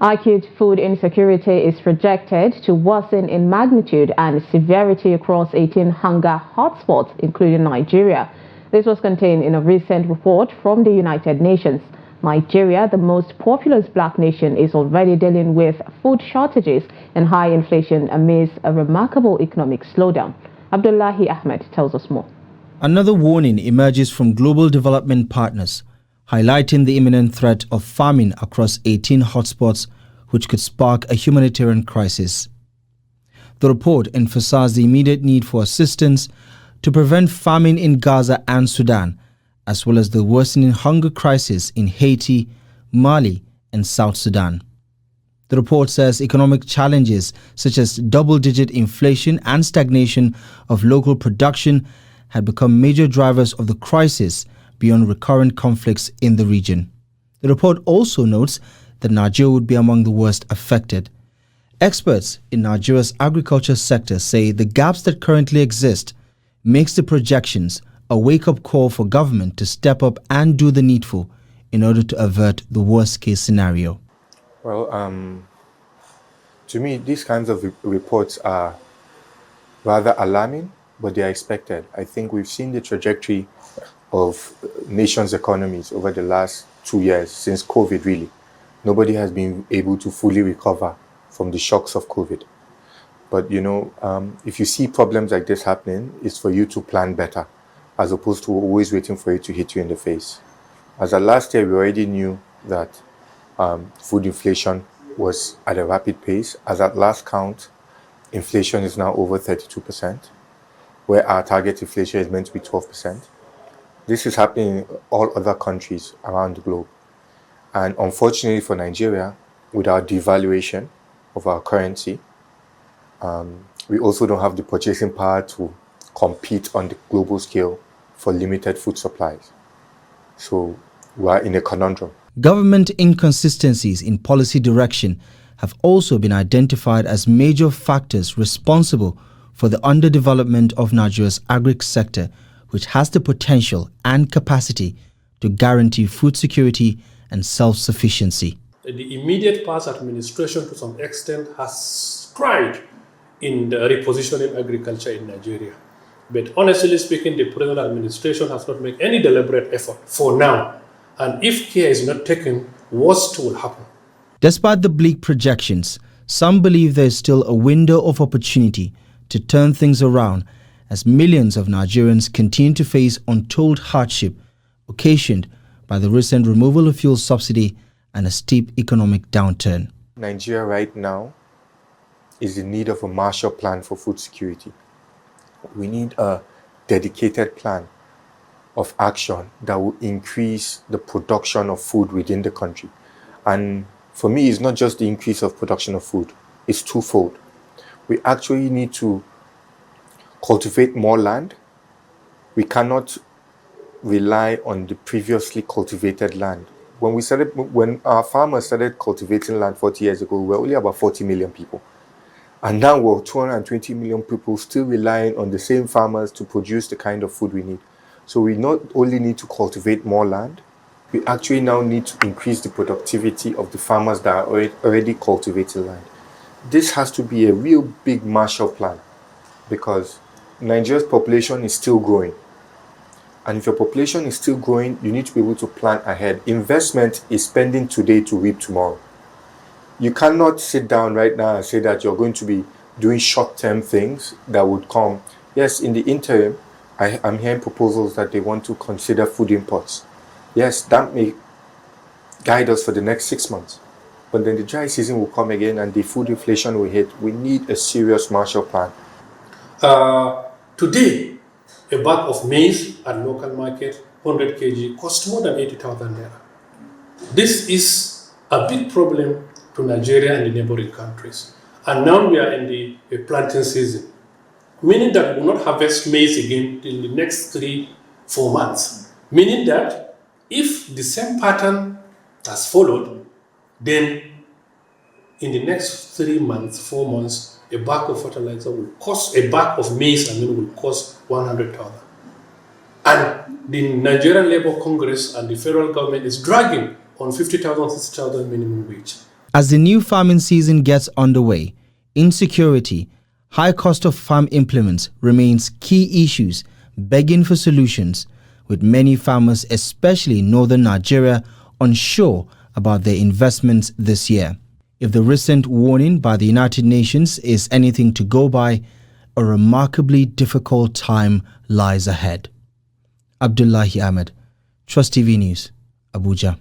Acute food insecurity is projected to worsen in magnitude and severity across 18 hunger hotspots, including Nigeria. This was contained in a recent report from the United Nations. Nigeria, the most populous black nation, is already dealing with food shortages and high inflation amidst a remarkable economic slowdown. Abdullahi Ahmed tells us more. Another warning emerges from global development partners, highlighting the imminent threat of famine across 18 hotspots, which could spark a humanitarian crisis. The report emphasized the immediate need for assistance to prevent famine in Gaza and Sudan, as well as the worsening hunger crisis in Haiti, Mali, and South Sudan. The report says economic challenges such as double-digit inflation and stagnation of local production had become major drivers of the crisis beyond recurrent conflicts in the region. The report also notes that Nigeria would be among the worst affected. Experts in Nigeria's agriculture sector say the gaps that currently exist makes the projections a wake-up call for government to step up and do the needful in order to avert the worst-case scenario. Well, to me, these kinds of reports are rather alarming, but they are expected. I think we've seen the trajectory of nations' economies over the last 2 years, since COVID really. Nobody has been able to fully recover from the shocks of COVID. But if you see problems like this happening, it's for you to plan better, as opposed to always waiting for it to hit you in the face. As of last year, we already knew that food inflation was at a rapid pace. As at last count, inflation is now over 32%, where our target inflation is meant to be 12%. This is happening in all other countries around the globe. And unfortunately for Nigeria, with our devaluation of our currency, we also don't have the purchasing power to compete on the global scale for limited food supplies. So we are in a conundrum. Government inconsistencies in policy direction have also been identified as major factors responsible for the underdevelopment of Nigeria's agri sector, which has the potential and capacity to guarantee food security and self-sufficiency. The immediate past administration, to some extent, has tried in the repositioning agriculture in Nigeria. But honestly speaking, the present administration has not made any deliberate effort for now. And if care is not taken, worst will happen. Despite the bleak projections, some believe there is still a window of opportunity to turn things around as millions of Nigerians continue to face untold hardship occasioned by the recent removal of fuel subsidy and a steep economic downturn. Nigeria right now is in need of a Marshall Plan for food security. We need a dedicated plan of action that will increase the production of food within the country. And for me, it's not just the increase of production of food, it's twofold. We actually need to cultivate more land. We cannot rely on the previously cultivated land. When our farmers started cultivating land 40 years ago, we were only about 40 million people. And now we're 220 million people still relying on the same farmers to produce the kind of food we need. So we not only need to cultivate more land, we actually now need to increase the productivity of the farmers that are already cultivating land. This has to be a real big Marshall Plan, because Nigeria's population is still growing. And if your population is still growing, you need to be able to plan ahead. Investment is spending today to reap tomorrow. You cannot sit down right now and say that you're going to be doing short-term things that would come. Yes, in the interim, I'm hearing proposals that they want to consider food imports. Yes, that may guide us for the next 6 months. But then the dry season will come again and the food inflation will hit. We need a serious Marshall Plan. Today, a bag of maize at local market, 100 kg, costs more than 80,000 naira. This is a big problem to Nigeria and the neighboring countries. And now we are in the planting season, meaning that we will not harvest maize again in the next 3-4 months. Meaning that if the same pattern has followed, then in the next 3 months, 4 months, a bag of fertilizer will cost, a bag of maize will cost 100,000. And the Nigerian Labour Congress and the federal government is dragging on 50,000, 60,000 minimum wage. As the new farming season gets underway, insecurity, high cost of farm implements remains key issues begging for solutions, with many farmers, especially in northern Nigeria, unsure about their investments this year. If the recent warning by the United Nations is anything to go by, a remarkably difficult time lies ahead. Abdullahi Ahmed, Trust TV News, Abuja.